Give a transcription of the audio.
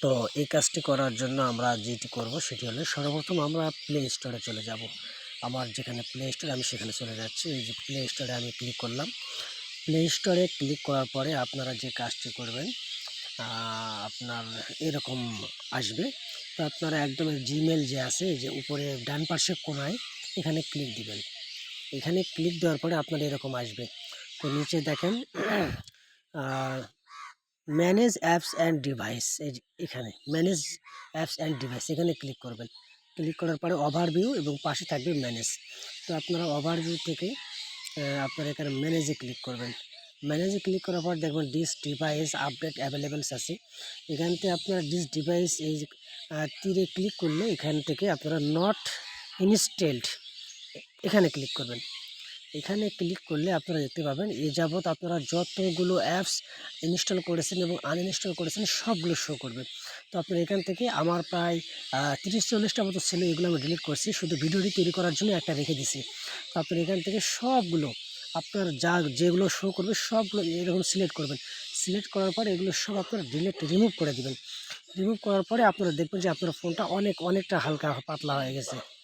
তো এই কাজটি করার জন্য আমরা যেটি করব সেটি হলো সর্বপ্রথম আমরা প্লে স্টোরে চলে যাব। আমার যেখানে প্লে স্টোর আমি সেখানে চলে যাচ্ছি। এই যে প্লে স্টোরে আমি ক্লিক করলাম। প্লে স্টোরে ক্লিক করার পরে আপনারা যে কাজটি করবেন আপনার এরকম আসবে। তো আপনারা একদম জিমেল যে আছে যে উপরে ডান পাশের কোণায় এখানে ক্লিক দিবেন। এখানে ক্লিক দেওয়ার পরে আপনার এরকম আসবে। তো নিচে দেখেন ম্যানেজ অ্যাপস অ্যান্ড ডিভাইস, এই যে এখানে ম্যানেজ অ্যাপস অ্যান্ড ডিভাইস এখানে ক্লিক করবেন। ক্লিক করার পরে ওভারভিউ এবং পাশে থাকবে ম্যানেজ। তো আপনারা ওভারভিউ থেকে আপনারা এখানে ম্যানেজে ক্লিক করবেন। ম্যানেজে ক্লিক করার পর দেখবেন ডিস ডিভাইস আপডেট অ্যাভেলেবেলস আছে। এখান থেকে আপনারা ডিস ডিভাইস এই যে তীরে ক্লিক করলে এখান থেকে আপনারা নট ইনস্টলড এখানে ক্লিক করবেন। এখানে ক্লিক করলে আপনারা দেখতে পাবেন এ যাবৎ আপনারা যতগুলো অ্যাপস ইনস্টল করেছেন এবং আনইনস্টল করেছেন সবগুলো শো করবে। তো আপনারা এখান থেকে আমার প্রায় 30-40টা মতো ছিল, এগুলো আমি ডিলিট করছি, শুধু ভিডিওটি তৈরি করার জন্য একটা রেখে দিছি। তো আপনারা এখান থেকে সবগুলো আপনার যেগুলো শো করবে সবগুলো এরকম সিলেক্ট করবেন। সিলেক্ট করার পরে এগুলো সব আপনারা রিমুভ করে দিবেন। রিমুভ করার পরে আপনারা দেখবেন যে আপনার ফোনটা অনেকটা হালকা পাতলা হয়ে গেছে।